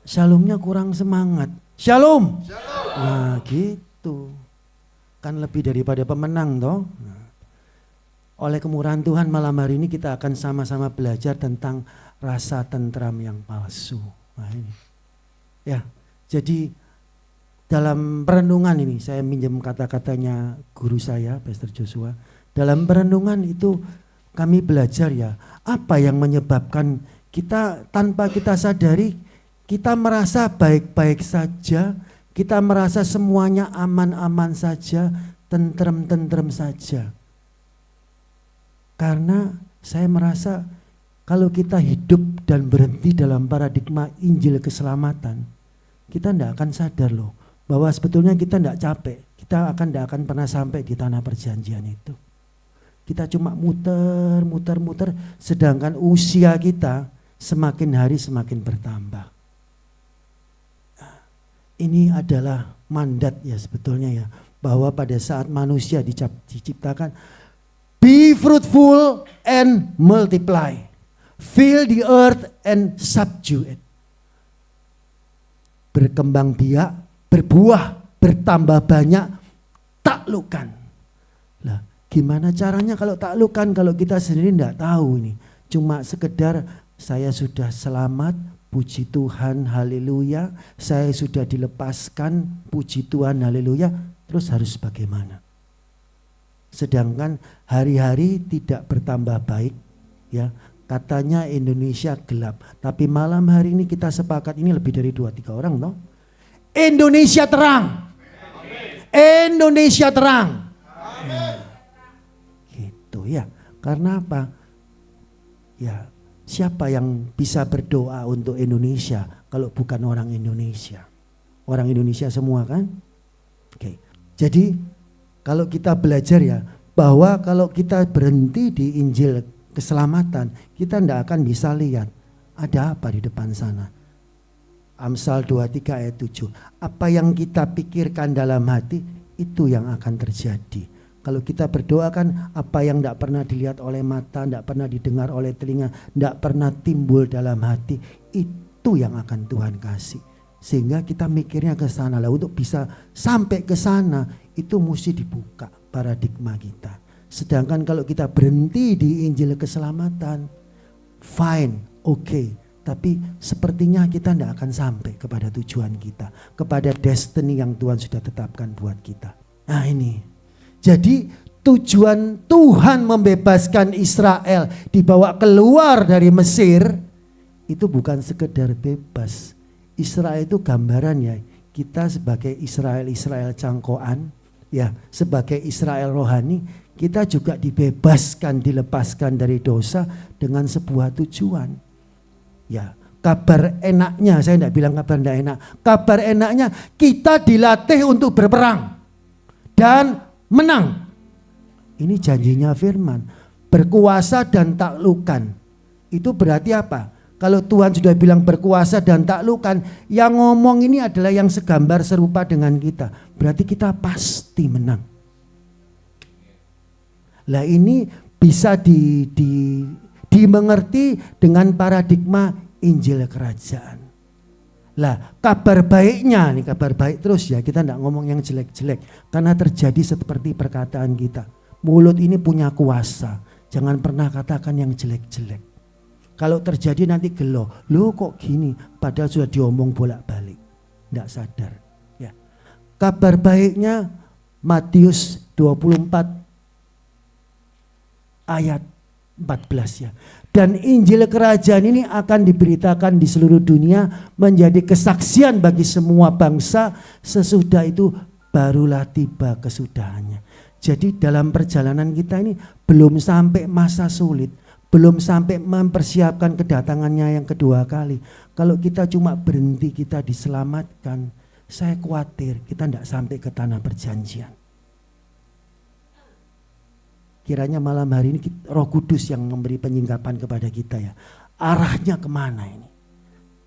Shalomnya kurang semangat. Shalom. Shalom. Nah gitu. Kan lebih daripada pemenang toh. Nah, oleh kemurahan Tuhan malam hari ini kita akan sama-sama belajar tentang rasa tentram yang palsu. Nah ini. Ya, jadi dalam perenungan ini saya minjem kata-katanya guru saya, Pastor Joshua. Dalam perenungan itu kami belajar ya, apa yang menyebabkan kita tanpa kita sadari, kita merasa baik-baik saja, kita merasa semuanya aman-aman saja, tentrem-tentrem saja. Karena saya merasa kalau kita hidup dan berhenti dalam paradigma Injil keselamatan, kita tidak akan sadar loh bahwa sebetulnya kita tidak capek, kita tidak akan pernah sampai di tanah perjanjian itu. Kita cuma muter, sedangkan usia kita semakin hari semakin bertambah. Nah, ini adalah mandat ya sebetulnya ya, bahwa pada saat manusia diciptakan, be fruitful and multiply, fill the earth and subdue it. Berkembang biak, berbuah, bertambah banyak, taklukkan. Lah, gimana caranya kalau taklukkan kalau kita sendiri tidak tahu ini. Cuma sekedar saya sudah selamat, puji Tuhan, haleluya. Saya sudah dilepaskan, puji Tuhan, haleluya. Terus harus bagaimana? Sedangkan hari-hari tidak bertambah baik, ya. Katanya Indonesia gelap, tapi malam hari ini kita sepakat ini lebih dari 2-3 orang toh. Indonesia terang. Indonesia terang. Gitu ya. Karena apa? Ya, siapa yang bisa berdoa untuk Indonesia kalau bukan orang Indonesia? Orang Indonesia semua kan? Oke. Jadi kalau kita belajar ya, bahwa kalau kita berhenti di Injil keselamatan, kita tidak akan bisa lihat ada apa di depan sana. Amsal 23 ayat 7. Apa yang kita pikirkan dalam hati, itu yang akan terjadi. Kalau kita berdoa kan apa yang tidak pernah dilihat oleh mata, tidak pernah didengar oleh telinga, tidak pernah timbul dalam hati, itu yang akan Tuhan kasih. Sehingga kita mikirnya ke sana lah. Untuk bisa sampai ke sana, itu mesti dibuka paradigma kita. Sedangkan kalau kita berhenti di Injil keselamatan, fine, oke. Tapi sepertinya kita tidak akan sampai kepada tujuan kita. Kepada destiny yang Tuhan sudah tetapkan buat kita. Nah ini. Jadi tujuan Tuhan membebaskan Israel dibawa keluar dari Mesir. Itu bukan sekedar bebas. Israel itu gambaran ya. Kita sebagai Israel cangkoan. Ya, sebagai Israel rohani. Kita juga dibebaskan, dilepaskan dari dosa dengan sebuah tujuan. Ya, kabar enaknya, saya tidak bilang kabar tidak enak. Kabar enaknya kita dilatih untuk berperang dan menang. Ini janjinya firman. Berkuasa dan taklukkan. Itu berarti apa? Kalau Tuhan sudah bilang berkuasa dan taklukkan, yang ngomong ini adalah yang segambar serupa dengan kita. Berarti kita pasti menang. Lah ini bisa dimengerti dengan paradigma Injil kerajaan. Lah kabar baiknya, nih kabar baik terus ya, kita tidak ngomong yang jelek-jelek. Karena terjadi seperti perkataan kita. Mulut ini punya kuasa, jangan pernah katakan yang jelek-jelek. Kalau terjadi nanti gelo, lo kok gini, padahal sudah diomong bolak-balik. Tidak sadar. Ya. Kabar baiknya Matius 24 ayat 14 ya. Dan Injil kerajaan ini akan diberitakan di seluruh dunia menjadi kesaksian bagi semua bangsa, sesudah itu barulah tiba kesudahannya. Jadi dalam perjalanan kita ini belum sampai masa sulit, belum sampai mempersiapkan kedatangannya yang kedua kali. Kalau kita cuma berhenti kita diselamatkan, saya khawatir kita tidak sampai ke tanah perjanjian. Kiranya malam hari ini Roh Kudus yang memberi penyingkapan kepada kita ya. Arahnya kemana ini?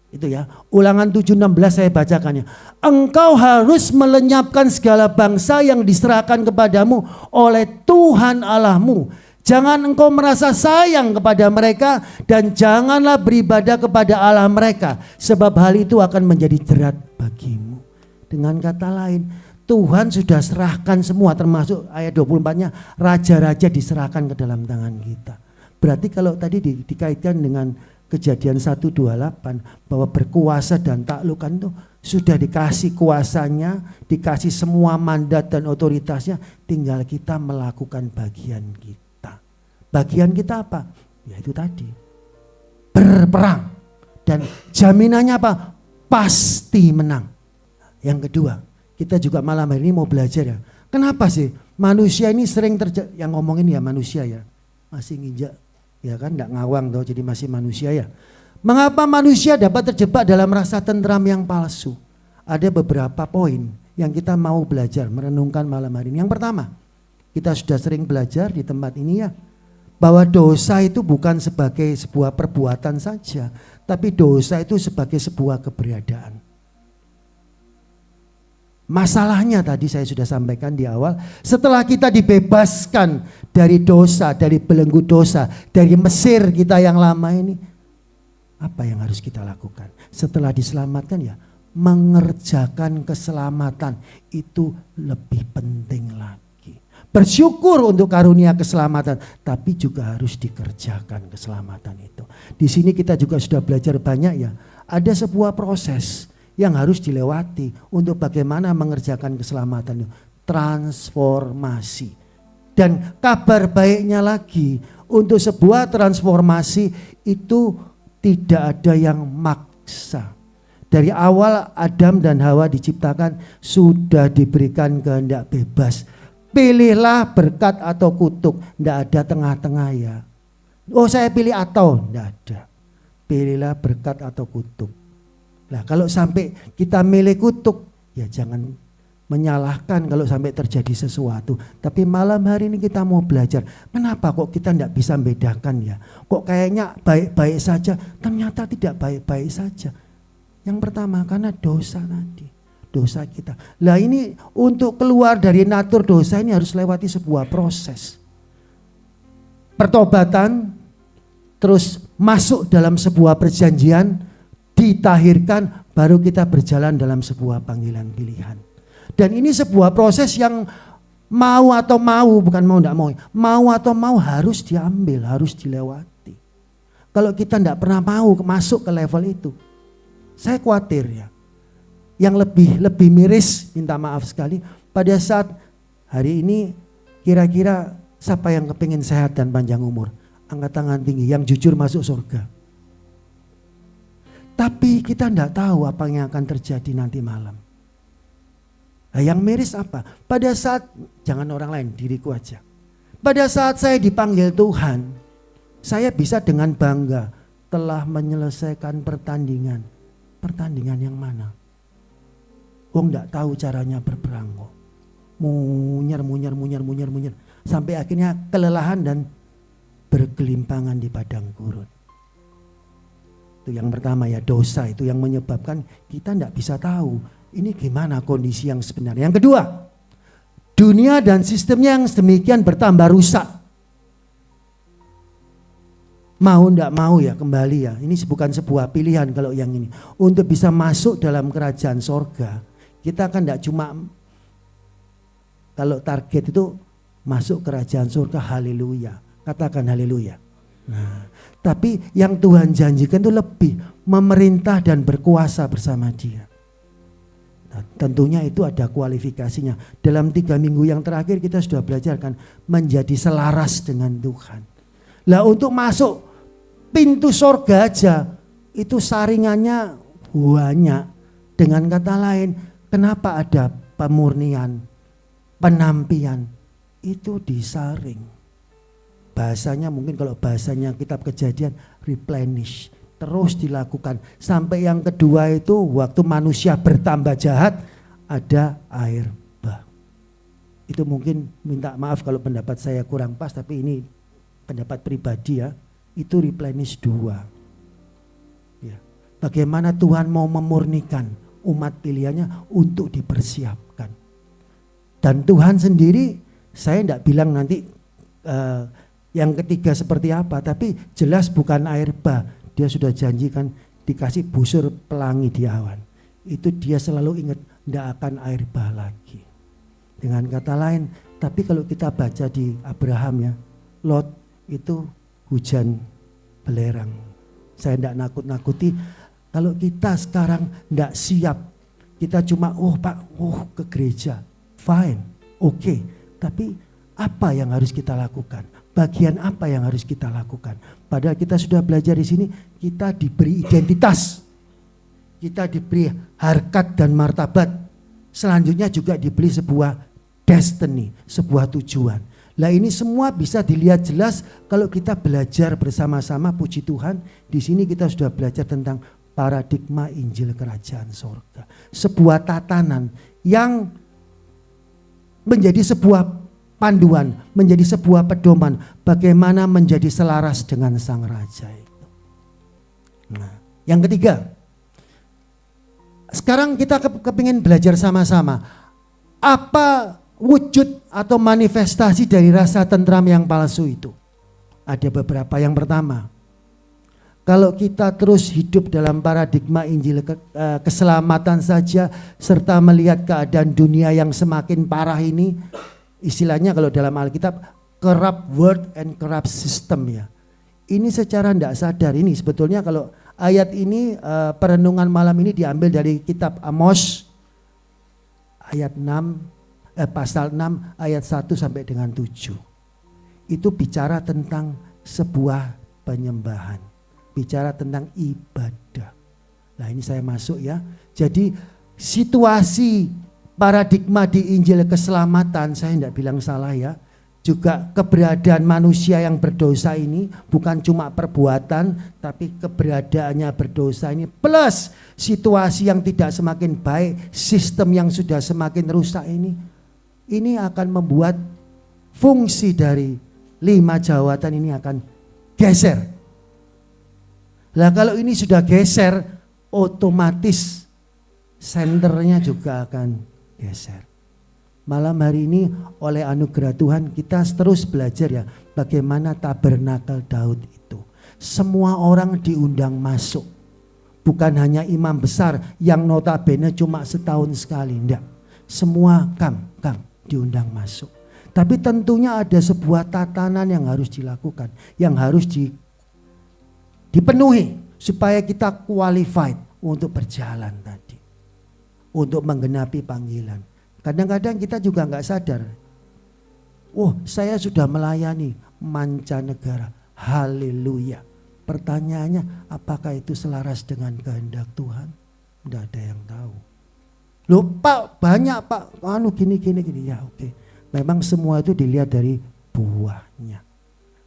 Itu ya. Ulangan 7:16 saya bacakannya. Engkau harus melenyapkan segala bangsa yang diserahkan kepadamu oleh Tuhan Allahmu. Jangan engkau merasa sayang kepada mereka dan janganlah beribadah kepada Allah mereka, sebab hal itu akan menjadi jerat bagimu. Dengan kata lain, Tuhan sudah serahkan semua, termasuk ayat 24-nya, raja-raja diserahkan ke dalam tangan kita. Berarti kalau tadi dikaitkan dengan Kejadian 1:28 bahwa berkuasa dan taklukan itu sudah dikasih kuasanya, dikasih semua mandat dan otoritasnya, tinggal kita melakukan bagian kita. Bagian kita apa? Ya itu tadi, berperang, dan jaminannya apa? Pasti menang. Yang kedua, kita juga malam hari ini mau belajar ya. Kenapa sih manusia ini sering yang ngomongin ya manusia ya, masih nginjak ya kan, enggak ngawang tuh, jadi masih manusia ya. Mengapa manusia dapat terjebak dalam rasa tentram yang palsu? Ada beberapa poin yang kita mau belajar, merenungkan malam hari ini. Yang pertama, kita sudah sering belajar di tempat ini ya, bahwa dosa itu bukan sebagai sebuah perbuatan saja, tapi dosa itu sebagai sebuah keberadaan. Masalahnya tadi saya sudah sampaikan di awal, setelah kita dibebaskan dari dosa, dari belenggu dosa, dari Mesir kita yang lama ini, apa yang harus kita lakukan? Setelah diselamatkan ya, mengerjakan keselamatan itu lebih penting lagi. Bersyukur untuk karunia keselamatan, tapi juga harus dikerjakan keselamatan itu. Di sini kita juga sudah belajar banyak ya, ada sebuah proses yang harus dilewati untuk bagaimana mengerjakan keselamatan itu, transformasi. Dan kabar baiknya lagi, untuk sebuah transformasi itu tidak ada yang maksa. Dari awal Adam dan Hawa diciptakan sudah diberikan kehendak bebas. Pilihlah berkat atau kutuk, tidak ada tengah-tengah ya. Oh saya pilih atau, tidak ada. Pilihlah berkat atau kutuk. Nah kalau sampai kita milih kutuk, ya jangan menyalahkan kalau sampai terjadi sesuatu. Tapi malam hari ini kita mau belajar, kenapa kok kita tidak bisa membedakan ya. Kok kayaknya baik-baik saja, ternyata tidak baik-baik saja. Yang pertama karena dosa tadi, dosa kita. Lah ini untuk keluar dari natur dosa ini harus lewati sebuah proses. Pertobatan, terus masuk dalam sebuah perjanjian, ditahirkan, baru kita berjalan dalam sebuah panggilan pilihan. Dan ini sebuah proses yang mau atau mau, bukan mau atau mau harus diambil, harus dilewati. Kalau kita tidak pernah mau masuk ke level itu, saya khawatir ya. Yang lebih miris, minta maaf sekali, pada saat hari ini kira-kira siapa yang kepingin sehat dan panjang umur? Angkat tangan tinggi, yang jujur masuk surga. Tapi kita tidak tahu apa yang akan terjadi nanti malam. Nah, yang miris apa? Pada saat, jangan orang lain, diriku aja. Pada saat saya dipanggil Tuhan, saya bisa dengan bangga telah menyelesaikan pertandingan. Pertandingan yang mana? Wong tidak tahu caranya berperang kok. Munyer. Sampai akhirnya kelelahan dan bergelimpangan di padang gurun. Itu yang pertama ya, dosa itu yang menyebabkan kita tidak bisa tahu ini gimana kondisi yang sebenarnya. Yang kedua, dunia dan sistemnya yang sedemikian bertambah rusak. Mau tidak mau ya kembali ya, ini bukan sebuah pilihan kalau yang ini. Untuk bisa masuk dalam kerajaan sorga, kita kan tidak cuma, kalau target itu masuk kerajaan surga, haleluya. Katakan haleluya. Nah, tapi yang Tuhan janjikan itu lebih, memerintah dan berkuasa bersama Dia. Nah, tentunya itu ada kualifikasinya. Dalam 3 minggu yang terakhir kita sudah belajarkan menjadi selaras dengan Tuhan. Lah untuk masuk pintu sorga aja itu saringannya banyak. Dengan kata lain, kenapa ada pemurnian, penampian, itu disaring. Bahasanya mungkin kalau bahasanya kitab Kejadian, replenish, terus dilakukan. Sampai yang kedua itu waktu manusia bertambah jahat, ada air bah. Itu mungkin minta maaf kalau pendapat saya kurang pas, tapi ini pendapat pribadi ya. Itu replenish 2. Ya. Bagaimana Tuhan mau memurnikan umat pilihannya untuk dipersiapkan. Dan Tuhan sendiri, saya tidak bilang nanti Yang ketiga seperti apa? Tapi jelas bukan air bah. Dia sudah janjikan dikasih busur pelangi di awan. Itu dia selalu ingat, tidak akan air bah lagi. Dengan kata lain, tapi kalau kita baca di Abraham ya, Lot itu hujan belerang. Saya tidak nakut-nakuti. Kalau kita sekarang tidak siap, kita cuma ke gereja, fine, oke. Tapi apa yang harus kita lakukan? Bagian apa yang harus kita lakukan? Padahal kita sudah belajar di sini, kita diberi identitas, kita diberi harkat dan martabat. Selanjutnya juga diberi sebuah destiny, sebuah tujuan. Lah ini semua bisa dilihat jelas kalau kita belajar bersama-sama, puji Tuhan. Di sini kita sudah belajar tentang paradigma Injil Kerajaan Sorga. Sebuah tatanan yang menjadi sebuah panduan, menjadi sebuah pedoman bagaimana menjadi selaras dengan Sang Raja itu. Nah, yang ketiga, sekarang kita kepingin belajar sama-sama. Apa wujud atau manifestasi dari rasa tentram yang palsu itu? Ada beberapa. Yang pertama, kalau kita terus hidup dalam paradigma Injil keselamatan saja serta melihat keadaan dunia yang semakin parah ini, istilahnya kalau dalam Alkitab corrupt world and corrupt system ya. Ini secara tidak sadar, ini sebetulnya kalau ayat ini perenungan malam ini diambil dari kitab Amos ayat 6, pasal 6 ayat 1 sampai dengan 7. Itu bicara tentang sebuah penyembahan, bicara tentang ibadah. Nah ini saya masuk ya. Jadi situasi paradigma di Injil keselamatan, saya tidak bilang salah ya. Juga keberadaan manusia yang berdosa ini bukan cuma perbuatan, tapi keberadaannya berdosa ini plus situasi yang tidak semakin baik, sistem yang sudah semakin rusak ini akan membuat fungsi dari 5 jawatan ini akan geser. Lah kalau ini sudah geser, otomatis senternya juga akan geser. Malam hari ini oleh anugerah Tuhan kita terus belajar ya bagaimana tabernakel Daud itu. Semua orang diundang masuk. Bukan hanya imam besar yang notabene cuma setahun sekali, enggak. Semua diundang masuk. Tapi tentunya ada sebuah tatanan yang harus dilakukan, yang harus dipenuhi supaya kita qualified untuk berjalan tadi. Untuk menggenapi panggilan. Kadang-kadang kita juga nggak sadar. Saya sudah melayani mancanegara. Haleluya. Pertanyaannya, apakah itu selaras dengan kehendak Tuhan? Tidak ada yang tahu. Loh Pak, banyak Pak. Gini. Ya oke. Memang semua itu dilihat dari buahnya.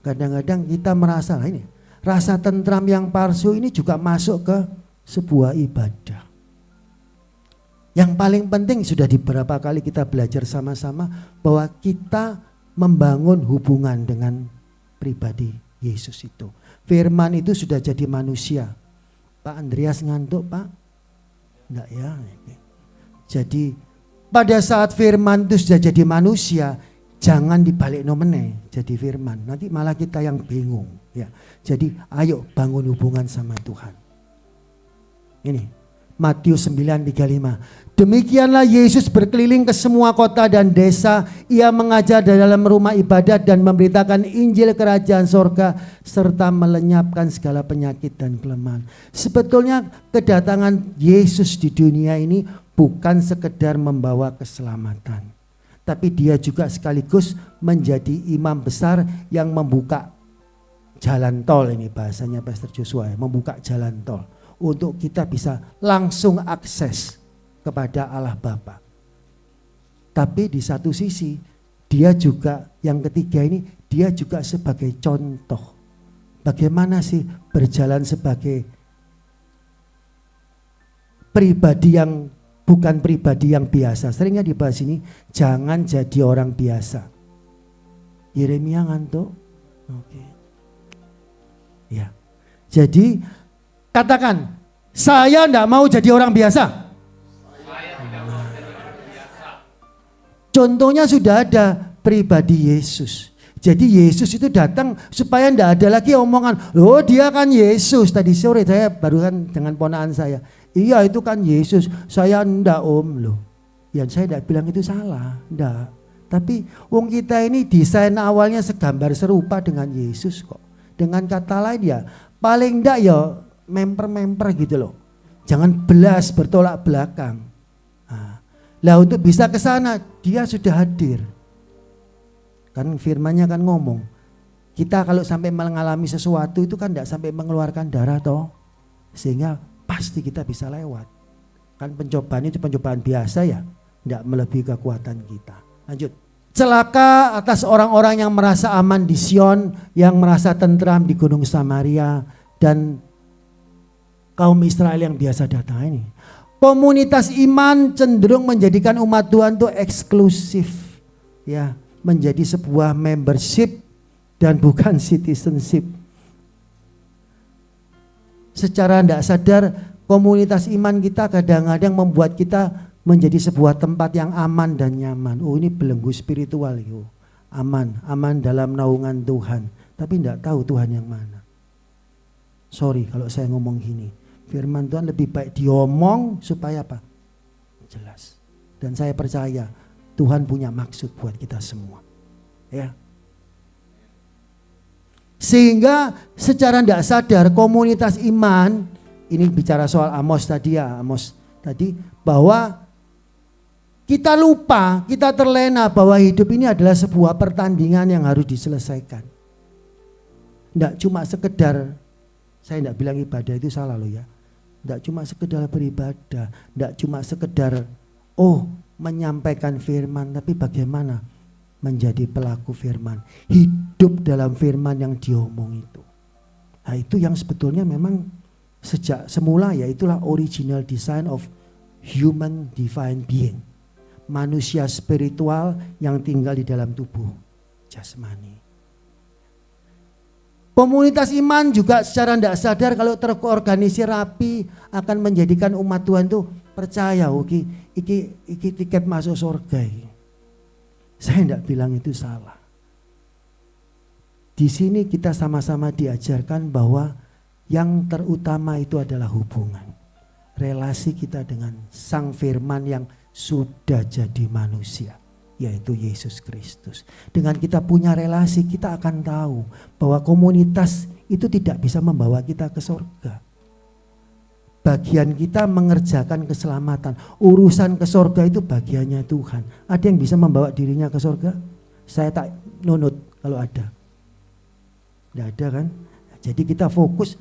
Kadang-kadang kita merasa, ini rasa tentram yang palsu ini juga masuk ke sebuah ibadah. Yang paling penting sudah di beberapa kali kita belajar sama-sama bahwa kita membangun hubungan dengan pribadi Yesus itu. Firman itu sudah jadi manusia. Pak Andreas ngantuk Pak? Enggak ya. Jadi pada saat firman itu sudah jadi manusia, jangan dibalik nomene jadi firman. Nanti malah kita yang bingung. Ya. Jadi ayo bangun hubungan sama Tuhan. Ini. Matius 9:35. Demikianlah Yesus berkeliling ke semua kota dan desa. Ia mengajar di dalam rumah ibadat dan memberitakan Injil Kerajaan Sorga serta melenyapkan segala penyakit dan kelemahan. Sebetulnya kedatangan Yesus di dunia ini bukan sekedar membawa keselamatan. Tapi dia juga sekaligus menjadi imam besar yang membuka jalan tol, ini bahasanya Pastor Joshua ya, membuka jalan tol. Untuk kita bisa langsung akses kepada Allah Bapa. Tapi di satu sisi dia juga yang ketiga ini dia juga sebagai contoh. Bagaimana sih berjalan sebagai pribadi yang bukan pribadi yang biasa. Seringnya dibahas ini, jangan jadi orang biasa. Yeremia ngantuk? Oke. Ya. Jadi katakan, saya tidak mau jadi orang biasa. Contohnya sudah ada pribadi Yesus. Jadi Yesus itu datang supaya tidak ada lagi omongan, loh dia kan Yesus. Tadi sore saya barusan dengan ponakan saya, iya itu kan Yesus, saya enggak om loh. Ya saya tidak bilang itu salah, enggak. Tapi wong kita ini desain awalnya segambar serupa dengan Yesus kok. Dengan kata lain ya paling enggak ya memper-memper gitu loh. Jangan belas bertolak belakang. Lah untuk bisa ke sana dia sudah hadir. Kan firmannya kan ngomong, kita kalau sampai mengalami sesuatu itu kan tidak sampai mengeluarkan darah toh, sehingga pasti kita bisa lewat. Kan pencobaan itu pencobaan biasa ya, tidak melebihi kekuatan kita. Lanjut. Celaka atas orang-orang yang merasa aman di Sion, yang merasa tentram di Gunung Samaria, dan kaum Israel yang biasa datang ini. Komunitas iman cenderung menjadikan umat Tuhan itu eksklusif, ya. Menjadi sebuah membership dan bukan citizenship. Secara tidak sadar komunitas iman kita kadang-kadang membuat kita menjadi sebuah tempat yang aman dan nyaman. Oh ini belenggu spiritual yo. Aman dalam naungan Tuhan. Tapi tidak tahu Tuhan yang mana. Sorry kalau saya ngomong gini. Firman Tuhan lebih baik diomong supaya apa? Jelas. Dan saya percaya Tuhan punya maksud buat kita semua. Ya. Sehingga secara tidak sadar komunitas iman, ini bicara soal Amos tadi ya, Amos tadi, bahwa kita lupa, kita terlena bahwa hidup ini adalah sebuah pertandingan yang harus diselesaikan. Tidak cuma sekedar, saya tidak bilang ibadah itu salah loh ya. Tidak cuma sekedar beribadah, tidak cuma sekedar menyampaikan firman, tapi bagaimana menjadi pelaku firman, hidup dalam firman yang diomong itu. Nah itu yang sebetulnya memang sejak semula ya itulah original design of human divine being. Manusia spiritual yang tinggal di dalam tubuh jasmani. Komunitas iman juga secara tidak sadar kalau terorganisir rapi akan menjadikan umat Tuhan itu percaya iki tiket masuk surga. Saya tidak bilang itu salah. Di sini kita sama-sama diajarkan bahwa yang terutama itu adalah hubungan. Relasi kita dengan Sang Firman yang sudah jadi manusia, yaitu Yesus Kristus. Dengan kita punya relasi, kita akan tahu bahwa komunitas itu tidak bisa membawa kita ke surga. Bagian kita mengerjakan keselamatan. Urusan ke surga itu bagiannya Tuhan. Ada yang bisa membawa dirinya ke surga? Saya tak nunut kalau ada. Tidak ada kan? Jadi kita fokus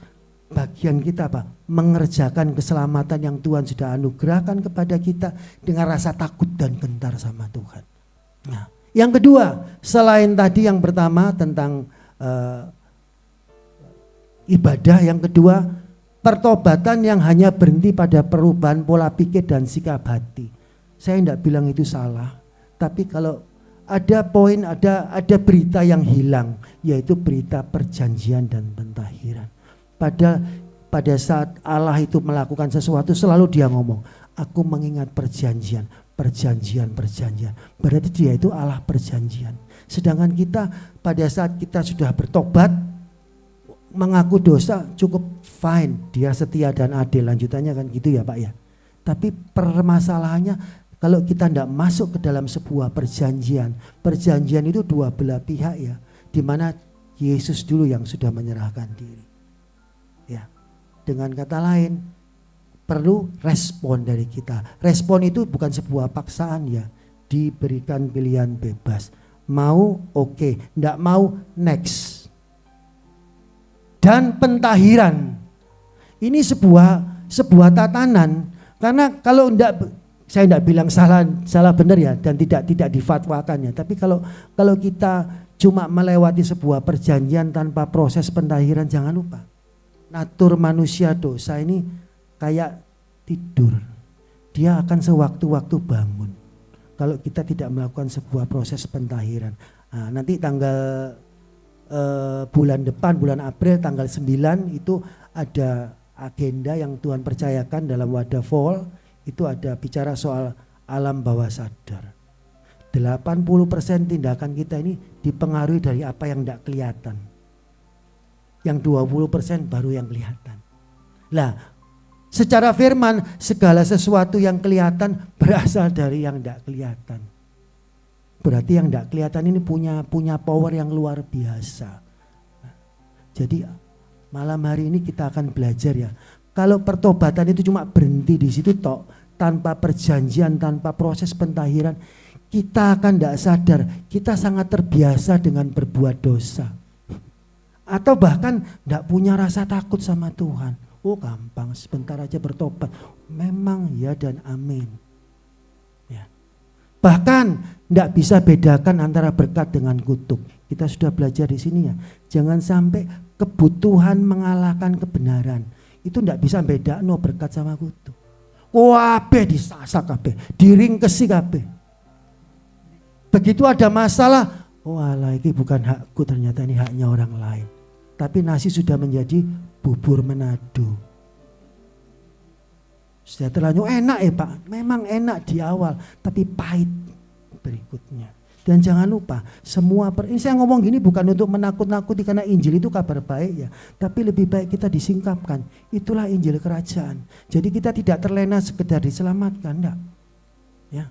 bagian kita apa? Mengerjakan keselamatan yang Tuhan sudah anugerahkan kepada kita dengan rasa takut dan gentar sama Tuhan. Nah, yang kedua, selain tadi yang pertama tentang ibadah, yang kedua pertobatan yang hanya berhenti pada perubahan pola pikir dan sikap hati. Saya tidak bilang itu salah, tapi kalau ada poin, ada berita yang hilang, yaitu berita perjanjian dan pentahiran. Pada saat Allah itu melakukan sesuatu, selalu dia ngomong, aku mengingat perjanjian. Berarti dia itu Allah perjanjian. Sedangkan kita pada saat kita sudah bertobat, mengaku dosa cukup fine, dia setia dan adil, lanjutannya kan gitu ya Pak ya. Tapi permasalahannya kalau kita tidak masuk ke dalam sebuah perjanjian itu dua belah pihak ya, di mana Yesus dulu yang sudah menyerahkan diri. Ya, dengan kata lain perlu respon dari kita. Respon itu bukan sebuah paksaan ya, diberikan pilihan bebas. Mau oke, tidak mau next. Dan pentahiran ini sebuah tatanan, karena kalau saya tidak bilang salah benar ya, dan tidak difatwakan ya, tapi kalau kita cuma melewati sebuah perjanjian tanpa proses pentahiran, jangan lupa natur manusia dosa ini kayak tidur, dia akan sewaktu-waktu bangun kalau kita tidak melakukan sebuah proses pentahiran. Nah, nanti bulan depan, bulan April tanggal 9 itu ada agenda yang Tuhan percayakan dalam wadah fall, itu ada bicara soal alam bawah sadar. 80% tindakan kita ini dipengaruhi dari apa yang tidak kelihatan. Yang 20% baru yang kelihatan. Lah, secara firman segala sesuatu yang kelihatan berasal dari yang tidak kelihatan. Berarti yang tidak kelihatan ini punya power yang luar biasa. Jadi malam hari ini kita akan belajar ya. Kalau pertobatan itu cuma berhenti di situ tok, tanpa perjanjian, tanpa proses pentahiran, kita akan tidak sadar, kita sangat terbiasa dengan berbuat dosa. Atau bahkan tidak punya rasa takut sama Tuhan. Oh gampang, sebentar aja bertobat. Memang ya dan amin. Ya. Bahkan tidak bisa bedakan antara berkat dengan kutuk. Kita sudah belajar di sini ya. Jangan sampai kebutuhan mengalahkan kebenaran. Itu tidak bisa beda no berkat sama kutuk. Wabe disasak kabeh, diringkesi kabeh. Begitu ada masalah, oh alah ini bukan hakku, ternyata ini haknya orang lain. Tapi nasi sudah menjadi bubur Manado. Sudah terlanjur enak ya Pak, memang enak di awal, tapi pahit berikutnya. Dan jangan lupa, ini saya ngomong gini bukan untuk menakut-nakuti karena Injil itu kabar baik ya. Tapi lebih baik kita disingkapkan, itulah Injil kerajaan. Jadi kita tidak terlena sekedar diselamatkan, enggak. Ya.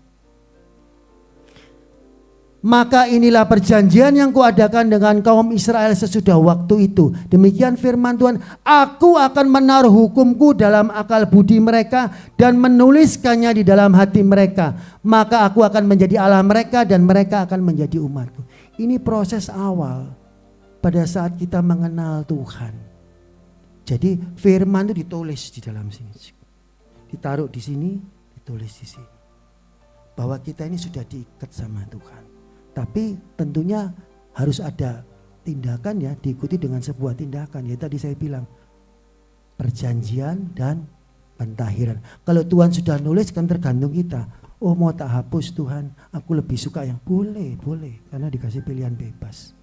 Maka inilah perjanjian yang kuadakan dengan kaum Israel sesudah waktu itu. Demikian firman Tuhan, aku akan menaruh hukumku dalam akal budi mereka dan menuliskannya di dalam hati mereka. Maka aku akan menjadi Allah mereka dan mereka akan menjadi umatku. Ini proses awal pada saat kita mengenal Tuhan. Jadi firman itu ditulis di dalam sini. Ditaruh di sini, ditulis di sini. Bahwa kita ini sudah diikat sama Tuhan. Tapi tentunya harus ada tindakan ya, diikuti dengan sebuah tindakan. Ya tadi saya bilang perjanjian dan pentahiran. Kalau Tuhan sudah nulis kan tergantung kita. Oh mau tak hapus Tuhan, aku lebih suka yang boleh. Karena dikasih pilihan bebas.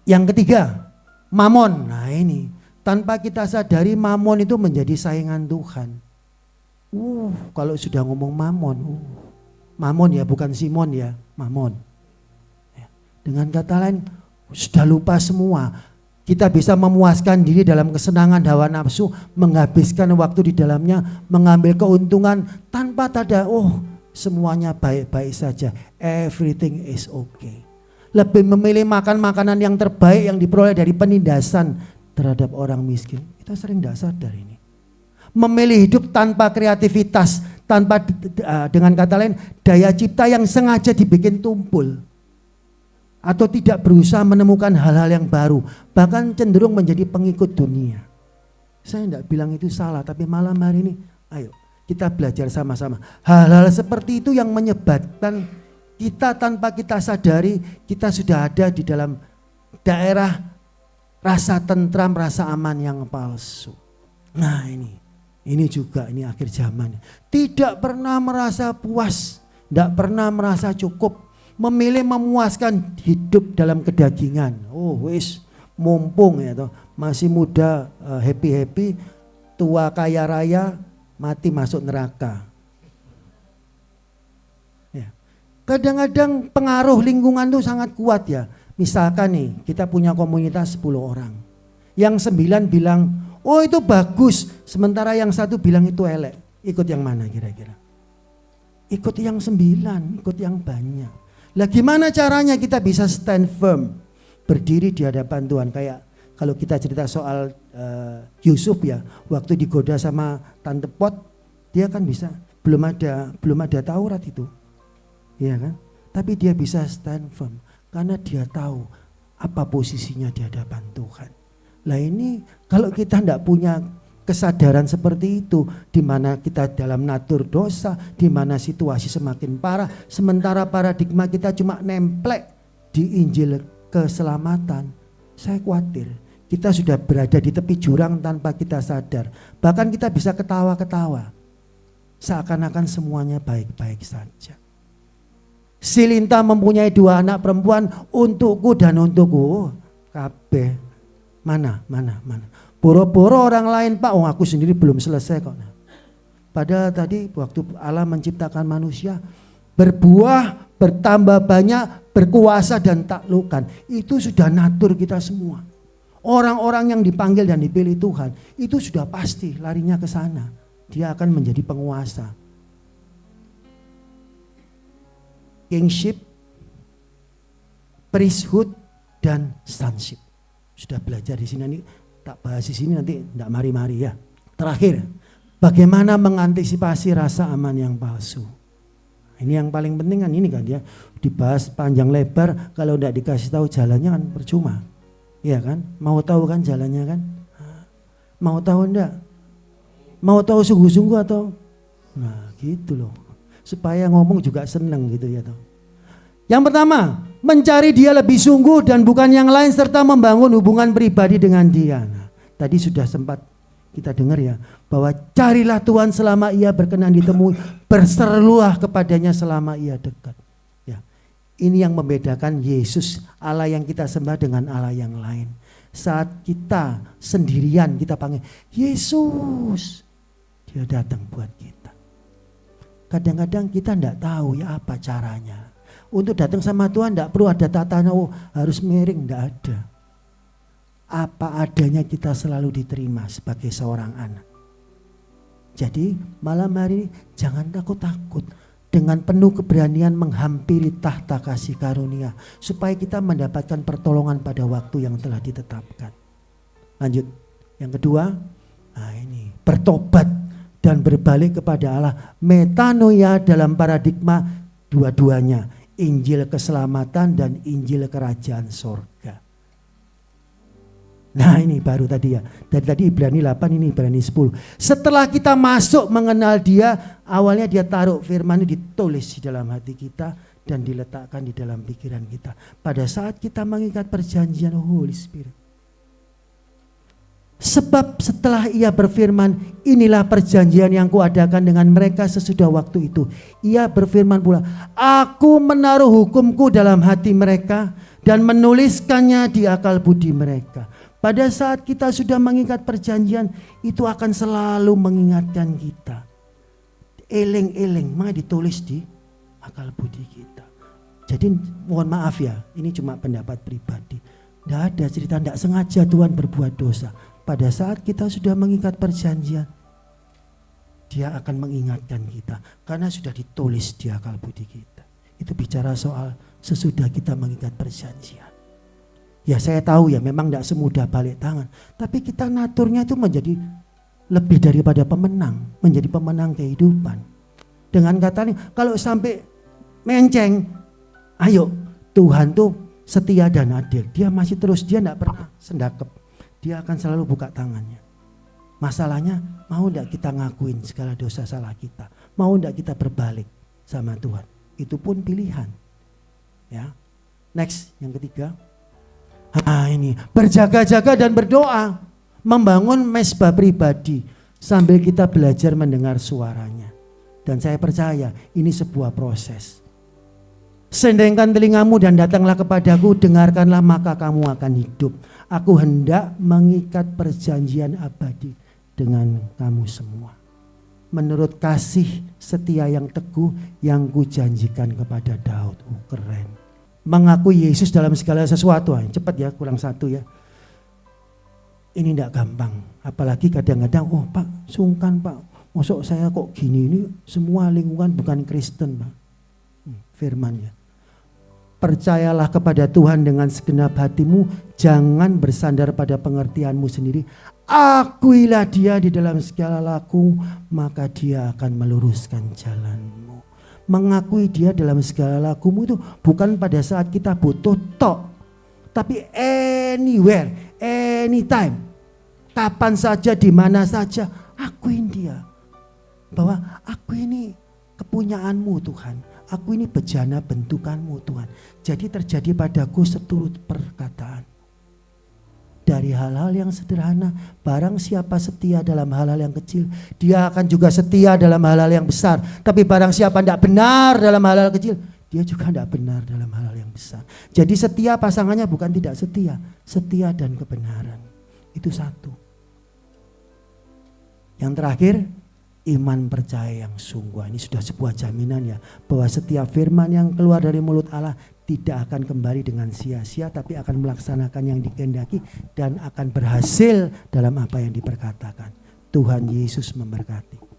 Yang ketiga, mamon. Nah ini, tanpa kita sadari mamon itu menjadi saingan Tuhan. Kalau sudah ngomong mamon, mamon ya bukan Simon ya, mamon. Dengan kata lain, sudah lupa semua. Kita bisa memuaskan diri dalam kesenangan hawa nafsu, menghabiskan waktu di dalamnya, mengambil keuntungan tanpa tanda, semuanya baik-baik saja. Everything is okay. Lebih memilih makan makanan yang terbaik yang diperoleh dari penindasan terhadap orang miskin. Kita sering tidak sadar ini. Memilih hidup tanpa kreativitas, tanpa dengan kata lain, daya cipta yang sengaja dibikin tumpul. Atau tidak berusaha menemukan hal-hal yang baru, bahkan cenderung menjadi pengikut dunia. Saya tidak bilang itu salah, tapi malam hari ini ayo kita belajar sama-sama. Hal-hal seperti itu yang menyebabkan kita tanpa kita sadari kita sudah ada di dalam daerah rasa tentram, rasa aman yang palsu. Nah ini juga ini akhir zaman. Tidak pernah merasa puas, tidak pernah merasa cukup. Memilih memuaskan hidup dalam kedagingan. Mumpung ya toh, masih muda happy, tua kaya raya, mati masuk neraka. Ya. Kadang-kadang pengaruh lingkungan itu sangat kuat ya. Misalkan nih, kita punya komunitas 10 orang. Yang 9 bilang, itu bagus, sementara yang 1 bilang itu elek. Ikut yang mana kira-kira? Ikut yang 9, ikut yang banyak. Lah gimana caranya kita bisa stand firm, berdiri di hadapan Tuhan? Kayak kalau kita cerita soal Yusuf ya, waktu digoda sama Tante Pot, dia kan bisa, belum ada Taurat itu, ya kan? Tapi dia bisa stand firm karena dia tahu apa posisinya di hadapan Tuhan. Lah ini kalau kita tidak punya kesadaran seperti itu, di mana kita dalam natur dosa, di mana situasi semakin parah, sementara paradigma kita cuma nemplek di Injil keselamatan. Saya khawatir kita sudah berada di tepi jurang tanpa kita sadar. Bahkan kita bisa ketawa-ketawa, seakan-akan semuanya baik-baik saja. Si Linta mempunyai 2 anak perempuan, untukku dan untukku. Kabeh mana. Boro-boro orang lain Pak, aku sendiri belum selesai kok. Padahal tadi waktu Allah menciptakan manusia, berbuah bertambah banyak, berkuasa dan taklukkan. Itu sudah natur kita semua. Orang-orang yang dipanggil dan dipilih Tuhan, itu sudah pasti larinya ke sana. Dia akan menjadi penguasa. Kingship, priesthood, dan sonship. Sudah belajar di sini, nanti tak bahas di sini, nanti tidak mari-mari ya. Terakhir, bagaimana mengantisipasi rasa aman yang palsu. Ini yang paling penting kan, ini kan ya, dibahas panjang lebar, kalau tidak dikasih tahu jalannya kan percuma. Iya kan? Mau tahu kan jalannya kan? Mau tahu enggak? Mau tahu sungguh-sungguh atau? Nah gitu loh. Supaya ngomong juga seneng gitu ya toh. Yang pertama, mencari dia lebih sungguh dan bukan yang lain, serta membangun hubungan pribadi dengan dia. Nah, tadi sudah sempat kita dengar ya, bahwa carilah Tuhan selama ia berkenan ditemui, berserulah kepadanya selama ia dekat. Ya, ini yang membedakan Yesus, Allah yang kita sembah dengan Allah yang lain. Saat kita sendirian kita panggil Yesus, dia datang buat kita. Kadang-kadang kita tidak tahu ya apa caranya. Untuk datang sama Tuhan tidak perlu ada tatanya, oh harus miring, tidak ada. Apa adanya kita selalu diterima sebagai seorang anak. Jadi malam hari ini jangan takut-takut. Dengan penuh keberanian menghampiri tahta kasih karunia. Supaya kita mendapatkan pertolongan pada waktu yang telah ditetapkan. Lanjut. Yang kedua, nah ini bertobat dan berbalik kepada Allah. Metanoia dalam paradigma dua-duanya. Injil keselamatan dan Injil kerajaan sorga. Nah ini baru tadi ya. Dari tadi Ibrani 8, ini Ibrani 10. Setelah kita masuk mengenal dia, awalnya dia taruh firman ini ditulis di dalam hati kita dan diletakkan di dalam pikiran kita. Pada saat kita mengikat perjanjian Holy Spirit. Sebab setelah ia berfirman, inilah perjanjian yang kuadakan dengan mereka sesudah waktu itu. Ia berfirman pula, aku menaruh hukumku dalam hati mereka dan menuliskannya di akal budi mereka. Pada saat kita sudah mengikat perjanjian, itu akan selalu mengingatkan kita. Eling-eling, maka ditulis di akal budi kita. Jadi mohon maaf ya, ini cuma pendapat pribadi. Tidak ada cerita, tidak sengaja Tuhan berbuat dosa. Pada saat kita sudah mengikat perjanjian, dia akan mengingatkan kita. Karena sudah ditulis di akal budi kita. Itu bicara soal sesudah kita mengikat perjanjian. Ya saya tahu ya memang tidak semudah balik tangan. Tapi kita naturnya itu menjadi lebih daripada pemenang. Menjadi pemenang kehidupan. Dengan kata ini, kalau sampai menceng, ayo Tuhan tuh setia dan adil. Dia masih terus, dia tidak pernah sendakep. Dia akan selalu buka tangannya. Masalahnya mau tidak kita ngakuin segala dosa salah kita. Mau tidak kita berbalik sama Tuhan. Itu pun pilihan. Ya. Next, yang ketiga. Ini berjaga-jaga dan berdoa. Membangun mesbah pribadi. Sambil kita belajar mendengar suaranya. Dan saya percaya ini sebuah proses. Sendengkan telingamu dan datanglah kepadaku, dengarkanlah maka kamu akan hidup. Aku hendak mengikat perjanjian abadi dengan kamu semua. Menurut kasih setia yang teguh yang kujanjikan kepada Daud. Keren. Mengakui Yesus dalam segala sesuatu. Cepat ya, kurang satu ya. Ini tidak gampang. Apalagi kadang-kadang, oh Pak sungkan Pak. Masuk saya kok gini, ini semua lingkungan bukan Kristen Pak. Firman-Nya. Percayalah kepada Tuhan dengan segenap hatimu, jangan bersandar pada pengertianmu sendiri. Akuilah dia di dalam segala laku, maka dia akan meluruskan jalanmu. Mengakui dia dalam segala lakumu itu bukan pada saat kita butuh tok, tapi anywhere, anytime, kapan saja, di mana saja, akuin dia. Bahwa aku ini kepunyaanmu Tuhan. Aku ini bejana bentukanmu Tuhan. Jadi terjadi padaku seturut perkataan. Dari hal-hal yang sederhana, barang siapa setia dalam hal-hal yang kecil, dia akan juga setia dalam hal-hal yang besar. Tapi barang siapa tidak benar dalam hal-hal kecil, dia juga tidak benar dalam hal-hal yang besar. Jadi setia pasangannya bukan tidak setia, setia dan kebenaran. Itu satu. Yang terakhir, iman percaya yang sungguh. Ini sudah sebuah jaminan ya, bahwa setiap firman yang keluar dari mulut Allah tidak akan kembali dengan sia-sia, tapi akan melaksanakan yang dikehendaki dan akan berhasil dalam apa yang diperkatakan. Tuhan Yesus memberkati.